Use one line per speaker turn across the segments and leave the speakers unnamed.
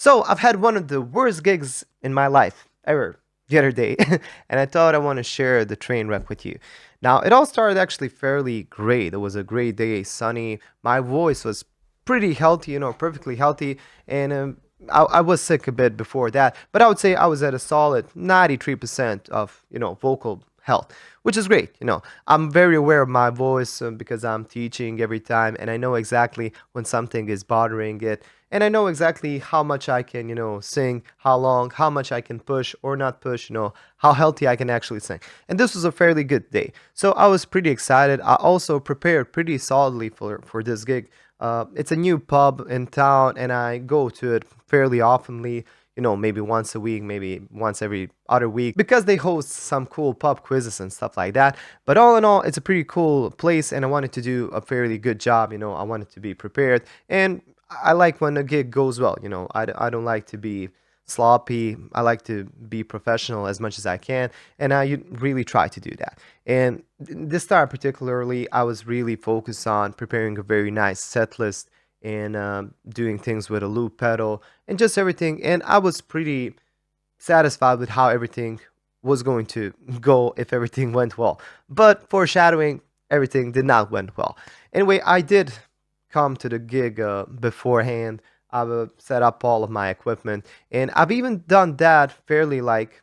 So I've had one of the worst gigs in my life ever the other day, and I thought I want to share the train wreck with you. Now, it all started actually fairly great. It was a great day, sunny. My voice was pretty healthy, perfectly healthy, and I was sick a bit before that, but I would say I was at a solid 93% of, vocal health, which is great. I'm very aware of my voice because I'm teaching every time, and I know exactly when something is bothering it, and I know exactly how much I can, sing, how long, how much I can push or not push, how healthy I can actually sing. And this was a fairly good day. So I was pretty excited. I also prepared pretty solidly for this gig. It's a new pub in town, and I go to it fairly oftenly. Maybe once a week, maybe once every other week, because they host some cool pub quizzes and stuff like that. But all in all, it's a pretty cool place, and I wanted to do a fairly good job. I wanted to be prepared, and I like when a gig goes well. I don't like to be sloppy. I like to be professional as much as I can, and I really try to do that. And this time particularly, I was really focused on preparing a very nice set list and doing things with a loop pedal and just everything. And I was pretty satisfied with how everything was going to go if everything went well. But foreshadowing, everything did not went well. Anyway, I did come to the gig beforehand. I've set up all of my equipment, and I've even done that fairly like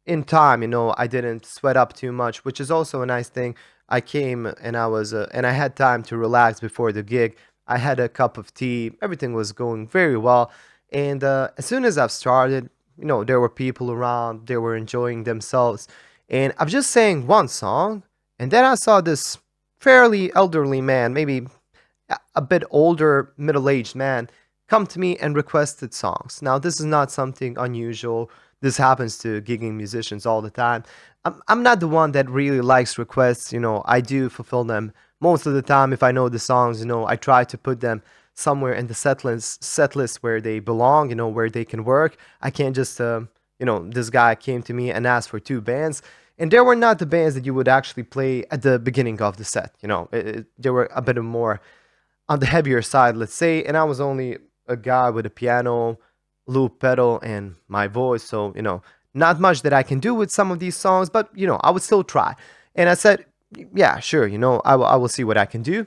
in time. I didn't sweat up too much, which is also a nice thing. I came and I had time to relax before the gig. I had a cup of tea. Everything was going very well. And as soon as I've started, there were people around. They were enjoying themselves. And I'm just saying one song, and then I saw this fairly elderly man, maybe a bit older, middle-aged man, come to me and requested songs. Now, this is not something unusual. This happens to gigging musicians all the time. I'm not the one that really likes requests. I do fulfill them most of the time. If I know the songs, I try to put them somewhere in the set list where they belong, where they can work. I can't just, this guy came to me and asked for two bands. And they were not the bands that you would actually play at the beginning of the set. They were a bit more on the heavier side, let's say, and I was only a guy with a piano, loop pedal, and my voice, so not much that I can do with some of these songs, but I would still try. And I said, yeah, sure, I will see what I can do.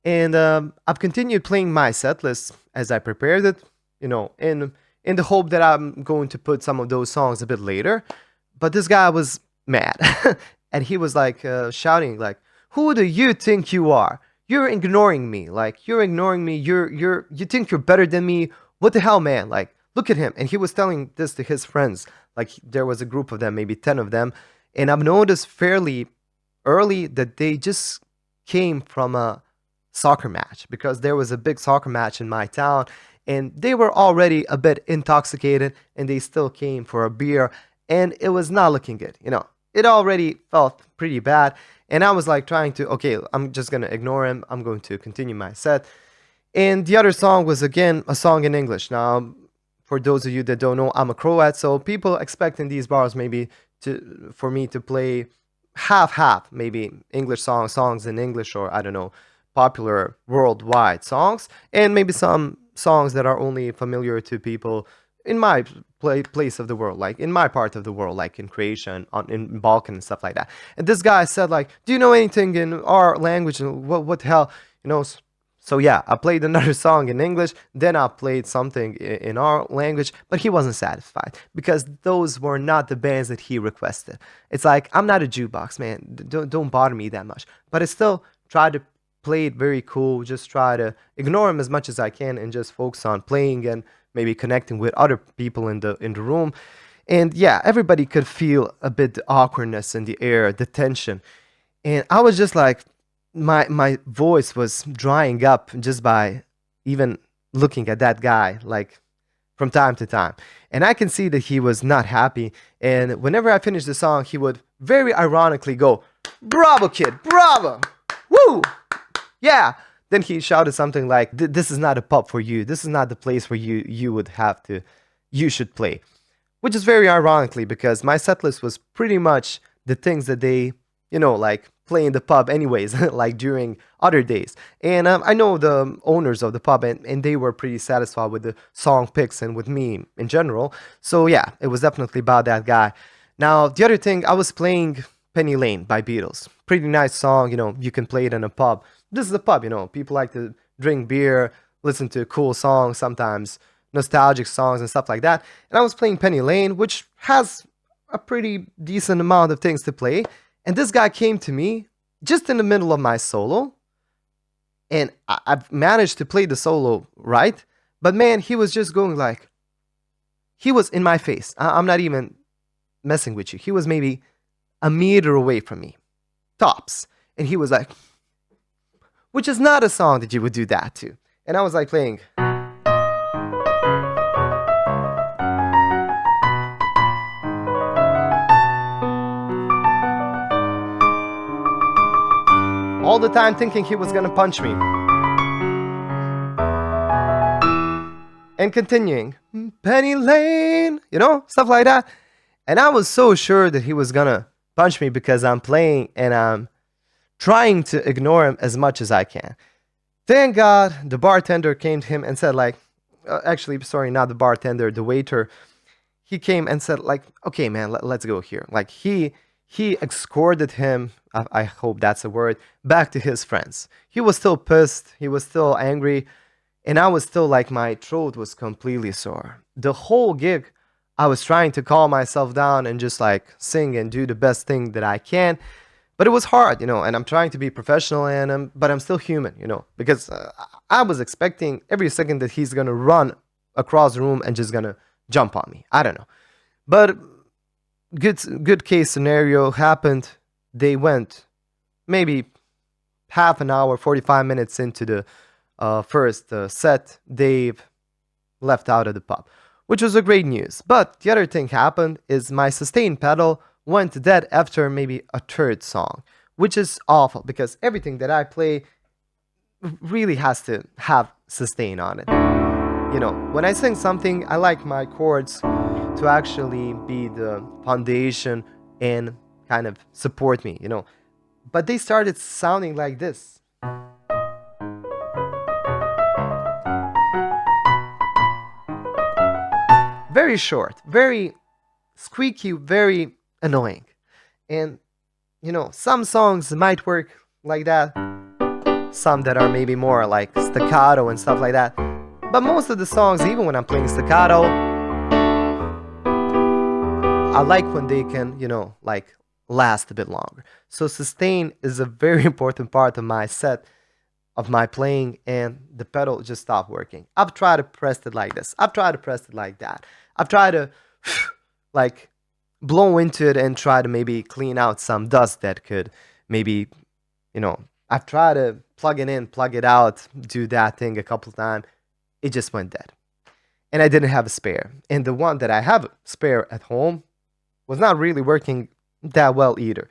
And I've continued playing my set list as I prepared it, in the hope that I'm going to put some of those songs a bit later. But this guy was mad, and he was like shouting, like, "Who do you think you are? You're ignoring me. Like you're ignoring me. You think you're better than me. What the hell, man? Like look at him." And he was telling this to his friends. Like there was a group of them, maybe 10 of them, and I've noticed fairly early that they just came from a soccer match because there was a big soccer match in my town, and they were already a bit intoxicated, and they still came for a beer, and it was not looking good. It already felt pretty bad. And I was like trying to, okay, I'm just gonna ignore him. I'm going to continue my set. And the other song was again a song in English. Now, for those of you that don't know, I'm a Croat, so people expect in these bars maybe for me to play half half, maybe English songs in English, or I don't know, popular worldwide songs, and maybe some songs that are only familiar to people in my place of the world, like in my part of the world, like in Croatia and in Balkan and stuff like that. And this guy said, like, "Do you know anything in our language?" And what the hell, you know? So yeah, I played another song in English, then I played something in our language, but he wasn't satisfied because those were not the bands that he requested. It's like I'm not a jukebox, man. Don't bother me that much. But I still try to play it very cool. Just try to ignore him as much as I can and just focus on playing and maybe connecting with other people in the room. And yeah, everybody could feel a bit the awkwardness in the air, the tension. And I was just like, my voice was drying up just by even looking at that guy, like from time to time. And I can see that he was not happy. And whenever I finished the song, he would very ironically go, "Bravo, kid, bravo, woo, yeah." Then he shouted something like, "This is not a pub for you. This is not the place where you should play." Which is very ironically because my setlist was pretty much the things that they, like play in the pub anyways, like during other days. And I know the owners of the pub, and they were pretty satisfied with the song picks and with me in general. So yeah, it was definitely about that guy. Now, the other thing, I was playing Penny Lane by Beatles. Pretty nice song, you can play it in a pub. This is a pub, people like to drink beer, listen to cool songs, sometimes nostalgic songs and stuff like that. And I was playing Penny Lane, which has a pretty decent amount of things to play. And this guy came to me just in the middle of my solo, and I've managed to play the solo right. But man, he was just going like, he was in my face. I'm not even messing with you. He was maybe a meter away from me, tops. And he was like, which is not a song that you would do that to. And I was like playing. All the time thinking he was gonna punch me. And continuing, Penny Lane, stuff like that. And I was so sure that he was gonna punch me because I'm playing and I'm trying to ignore him as much as I can. Thank God the bartender came to him and said like, actually, sorry, not the bartender, the waiter. He came and said like, okay, man, let's go here. Like he escorted him, I hope that's a word, back to his friends. He was still pissed. He was still angry. And I was still like, my throat was completely sore. The whole gig, I was trying to calm myself down and just like sing and do the best thing that I can. But it was hard, and I'm trying to be professional, but I'm still human, because I was expecting every second that he's going to run across the room and just going to jump on me. I don't know. But good case scenario happened. They went maybe half an hour, 45 minutes into the first set. They've left out of the pub, which was a great news. But the other thing happened is my sustain pedal went dead after maybe a third song, which is awful because everything that I play really has to have sustain on it. When I sing something, I like my chords to actually be the foundation and kind of support me, But they started sounding like this. Very short, very squeaky, very annoying. And, some songs might work like that. Some that are maybe more like staccato and stuff like that. But most of the songs, even when I'm playing staccato, I like when they can, like last a bit longer. So sustain is a very important part of my set, of my playing, and the pedal just stopped working. I've tried to press it like this. I've tried to press it like that. I've tried to like blow into it and try to maybe clean out some dust that could maybe, I've tried to plug it in, plug it out, do that thing a couple times. It just went dead. And I didn't have a spare. And the one that I have spare at home was not really working that well either.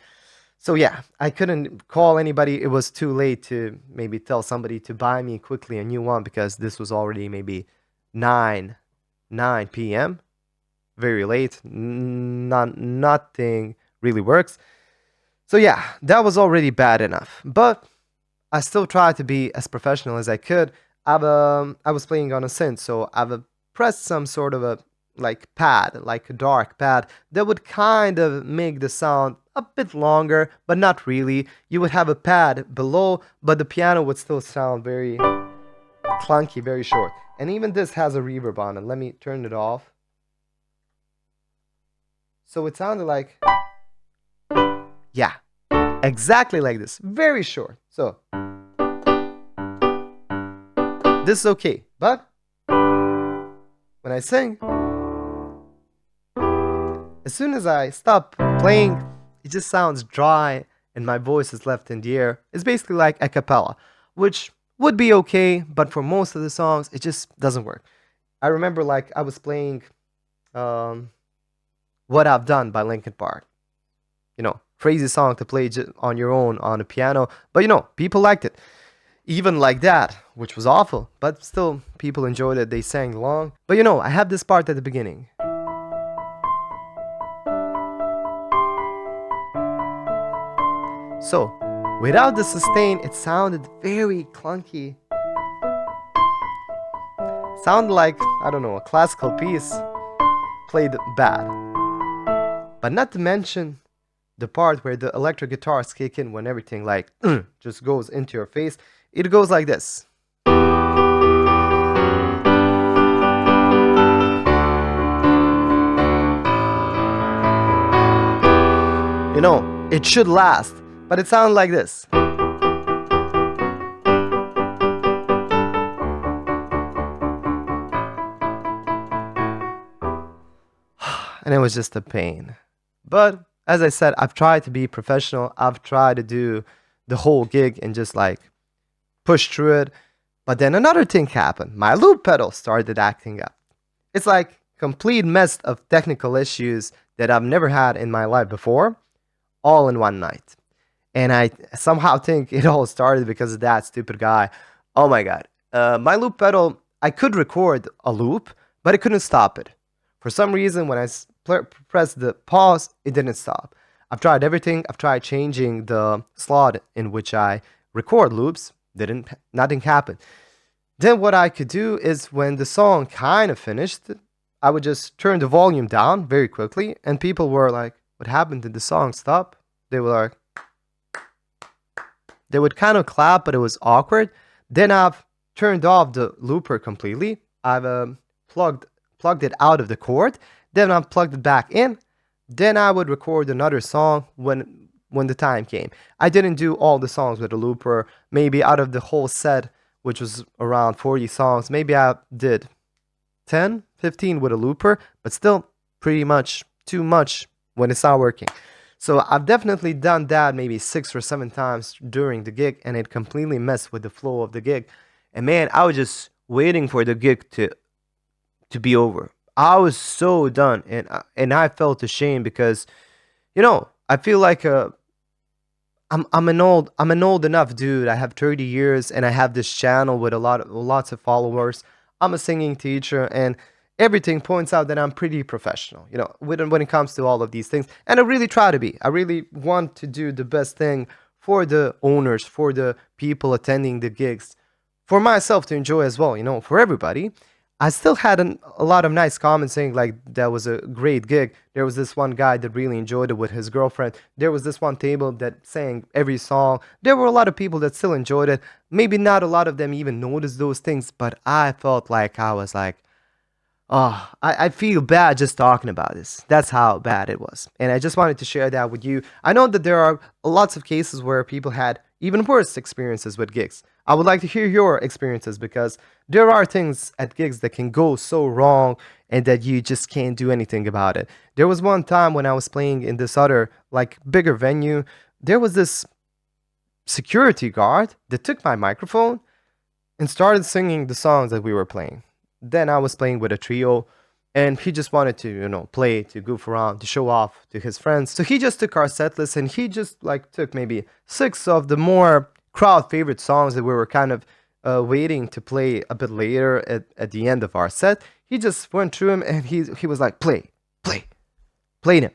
So yeah, I couldn't call anybody. It was too late to maybe tell somebody to buy me quickly a new one because this was already maybe 9 p.m. Very late. Nothing really works. So yeah, that was already bad enough. But I still tried to be as professional as I could. I was playing on a synth, so I've pressed some sort of a like pad, like a dark pad that would kind of make the sound a bit longer, but not really. You would have a pad below, but the piano would still sound very clunky, very short. And even this has a reverb on it. Let me turn it off. So it sounded like, yeah, exactly like this, very short. So this is okay, but when I sing, as soon as I stop playing, it just sounds dry and my voice is left in the air. It's basically like a cappella, which would be okay, but for most of the songs, it just doesn't work. I remember like I was playing What I've Done by Linkin Park. Crazy song to play on your own on a piano, but people liked it. Even like that, which was awful, but still people enjoyed it. They sang along. But I have this part at the beginning. So, without the sustain, it sounded very clunky. Sounded like, I don't know, a classical piece played bad. But not to mention the part where the electric guitars kick in when everything like just goes into your face. It goes like this. You know, it should last, but it sounds like this. And it was just a pain. But as I said, I've tried to be professional. I've tried to do the whole gig and just like push through it. But then another thing happened. My loop pedal started acting up. It's like complete mess of technical issues that I've never had in my life before, all in one night. And I somehow think it all started because of that stupid guy. Oh my god. My loop pedal, I could record a loop, but I couldn't stop it. For some reason, when I pressed the pause, it didn't stop. I've tried everything. I've tried changing the slot in which I record loops. Nothing happened. Then what I could do is when the song kind of finished, I would just turn the volume down very quickly, and people were like, "What happened? Did the song stop?" They were like, they would kind of clap, but it was awkward. Then I've turned off the looper completely. I've plugged it out of the cord. Then I've plugged it back in. Then I would record another song when the time came. I didn't do all the songs with a looper. Maybe out of the whole set, which was around 40 songs, maybe I did 10, 15 with a looper, but still pretty much too much when it's not working. So I've definitely done that maybe 6 or 7 times during the gig, and it completely messed with the flow of the gig. And man, I was just waiting for the gig to be over. I was so done, and I felt ashamed because, I feel like I'm an old enough dude. I have 30 years, and I have this channel with lots of followers. I'm a singing teacher, and everything points out that I'm pretty professional, when it comes to all of these things. And I really try to be. I really want to do the best thing for the owners, for the people attending the gigs, for myself to enjoy as well, for everybody. I still had a lot of nice comments saying like that was a great gig. There was this one guy that really enjoyed it with his girlfriend. There was this one table that sang every song. There were a lot of people that still enjoyed it. Maybe not a lot of them even noticed those things, but I felt like I was like, oh, I feel bad just talking about this. That's how bad it was. And I just wanted to share that with you. I know that there are lots of cases where people had even worse experiences with gigs. I would like to hear your experiences because there are things at gigs that can go so wrong and that you just can't do anything about it. There was one time when I was playing in this other, like, bigger venue, there was this security guard that took my microphone and started singing the songs that we were playing. Then I was playing with a trio, and he just wanted to, play, to goof around, to show off to his friends. So he just took our set list and he just like took maybe 6 of the more crowd favorite songs that we were kind of waiting to play a bit later at the end of our set. He just went through him and he was like, play them.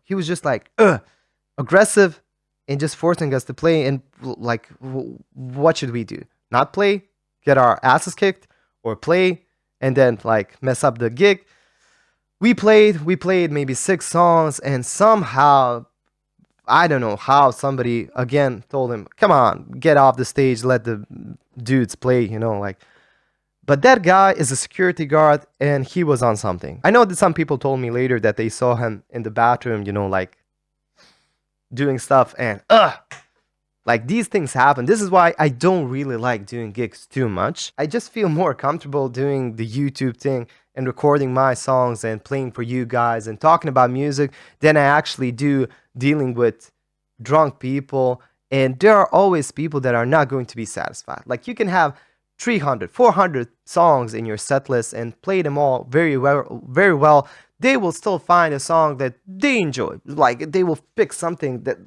He was just like aggressive and just forcing us to play. And like, what should we do? Not play, get our asses kicked, or play and then like mess up the gig? We played maybe 6 songs, and somehow, I don't know how, somebody again told him, come on, get off the stage, let the dudes play, like. But that guy is a security guard, and he was on something. I know that some people told me later that they saw him in the bathroom, like doing stuff, and like, these things happen. This is why I don't really like doing gigs too much. I just feel more comfortable doing the YouTube thing and recording my songs and playing for you guys and talking about music than I actually do dealing with drunk people. And there are always people that are not going to be satisfied. Like, you can have 300, 400 songs in your set list and play them all very well, very well. They will still find a song that they enjoy. Like, they will pick something that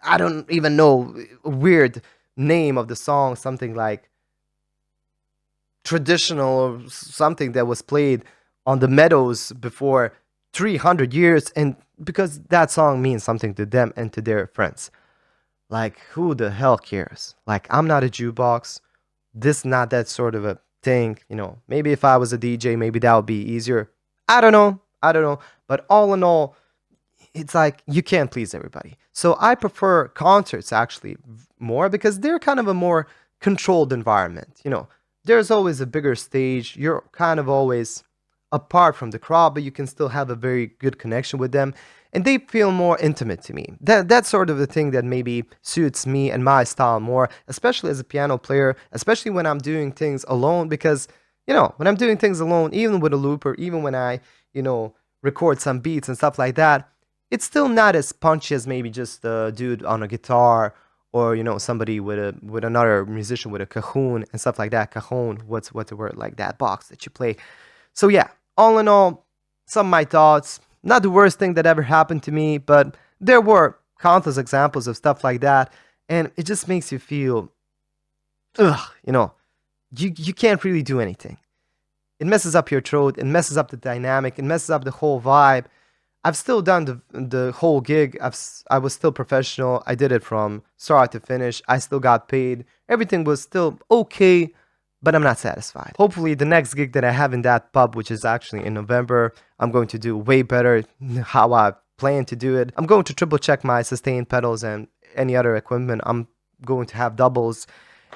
I don't even know, weird name of the song, something like traditional or something that was played on the meadows before 300 years, and because that song means something to them and to their friends. Like, who the hell cares? Like, I'm not a jukebox. This not that sort of a thing. Maybe if I was a DJ, maybe that would be easier. I don't know. I don't know. But all in all, it's like you can't please everybody. So I prefer concerts actually more because they're kind of a more controlled environment. There's always a bigger stage. You're kind of always apart from the crowd, but you can still have a very good connection with them. And they feel more intimate to me. That's sort of the thing that maybe suits me and my style more, especially as a piano player, especially when I'm doing things alone. Because, when I'm doing things alone, even with a looper, even when I, record some beats and stuff like that, it's still not as punchy as maybe just a dude on a guitar, or somebody with another musician with a cajon and stuff like that. Cajon, what's the word, like that box that you play. So yeah, all in all, some of my thoughts. Not the worst thing that ever happened to me, but there were countless examples of stuff like that, and it just makes you feel, ugh, you can't really do anything. It messes up your throat, it messes up the dynamic, it messes up the whole vibe. I've still done the whole gig. I was still professional. I did it from start to finish. I still got paid. Everything was still okay, but I'm not satisfied. Hopefully, the next gig that I have in that pub, which is actually in November, I'm going to do way better how I plan to do it. I'm going to triple check my sustain pedals and any other equipment. I'm going to have doubles.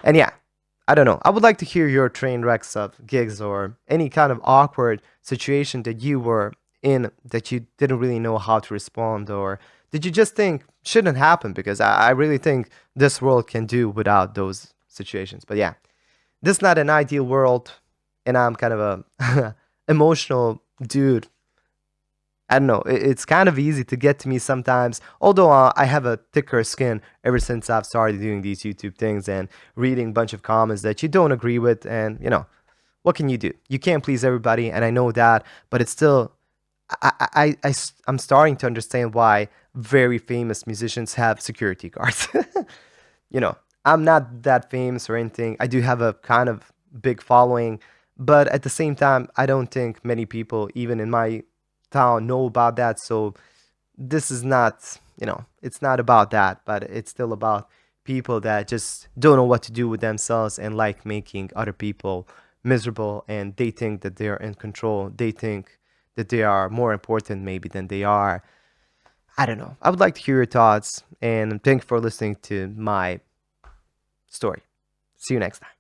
And yeah, I don't know. I would like to hear your train wrecks of gigs or any kind of awkward situation that you were in that you didn't really know how to respond, or did you just think shouldn't happen? Because I really think this world can do without those situations. But yeah, this is not an ideal world, and I'm kind of a emotional dude. I don't know. It's kind of easy to get to me sometimes. Although I have a thicker skin ever since I've started doing these YouTube things and reading a bunch of comments that you don't agree with, and what can you do? You can't please everybody, and I know that, but it's still. I'm starting to understand why very famous musicians have security guards. you know, I'm not that famous or anything. I do have a kind of big following, but at the same time, I don't think many people, even in my town, know about that. So this is not, it's not about that, but it's still about people that just don't know what to do with themselves and like making other people miserable, and they think that they're in control. They think that they are more important maybe than they are. I don't know. I would like to hear your thoughts, and thank you for listening to my story. See you next time.